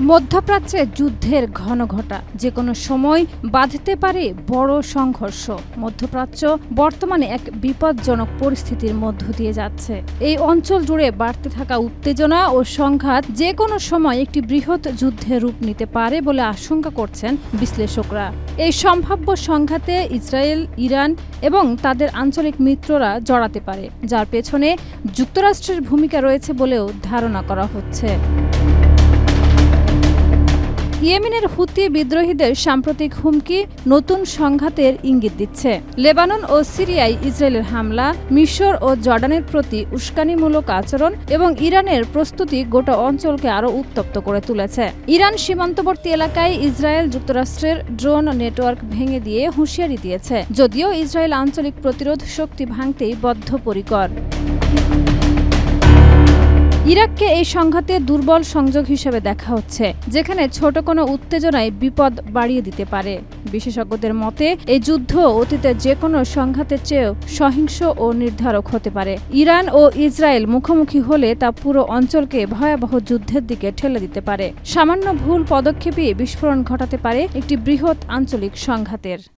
মধ্যপ্রাচ্যে যুদ্ধের ঘনঘটা যে কোনো সময় বাঁধতে পারে বড় সংঘর্ষ। মধ্যপ্রাচ্য বর্তমানে এক বিপজ্জনক পরিস্থিতির মধ্য দিয়ে যাচ্ছে। এই অঞ্চল জুড়ে বাড়তে থাকা উত্তেজনা ও সংঘাত যে কোনো সময় একটি বৃহৎ যুদ্ধের রূপ নিতে পারে বলে আশঙ্কা করছেন বিশ্লেষকরা। এই সম্ভাব্য সংঘাতে ইসরায়েল, ইরান এবং তাদের আঞ্চলিক মিত্ররা জড়াতে পারে, যার পেছনে যুক্তরাষ্ট্রের ভূমিকা রয়েছে বলেও ধারণা করা হচ্ছে। ইয়েমেনের হুতি বিদ্রোহীদের সাম্প্রতিক হুমকি নতুন সংঘাতের ইঙ্গিত দিচ্ছে। লেবানন ও সিরিয়ায় ইসরায়েলের হামলা, মিশর ও জর্ডানের প্রতি উস্কানিমূলক আচরণ এবং ইরানের প্রস্তুতি গোটা অঞ্চলকে আরও উত্তপ্ত করে তুলেছে। ইরান সীমান্তবর্তী এলাকায় ইসরায়েল যুক্তরাষ্ট্রের ড্রোন নেটওয়ার্ক ভেঙে দিয়ে হুঁশিয়ারি দিয়েছে, যদিও ইসরায়েল আঞ্চলিক প্রতিরোধ শক্তি ভাঙতেই বদ্ধপরিকর। ইরাককে এই সংঘাতে দুর্বল সংযোগ হিসেবে দেখা হচ্ছে, যেখানে ছোট কোনো উত্তেজনায় বিপদ বাড়িয়ে দিতে পারে। বিশেষজ্ঞদের মতে এই যুদ্ধ অতীতের যে কোনো সংঘাতের চেয়েও সহিংস ও নির্ধারক হতে পারে। ইরান ও ইসরায়েল মুখোমুখি হলে তা পুরো অঞ্চলকে ভয়াবহ যুদ্ধের দিকে ঠেলে দিতে পারে। সামান্য ভুল পদক্ষেপই বিস্ফোরণ ঘটাতে পারে একটি বৃহৎ আঞ্চলিক সংঘাতের।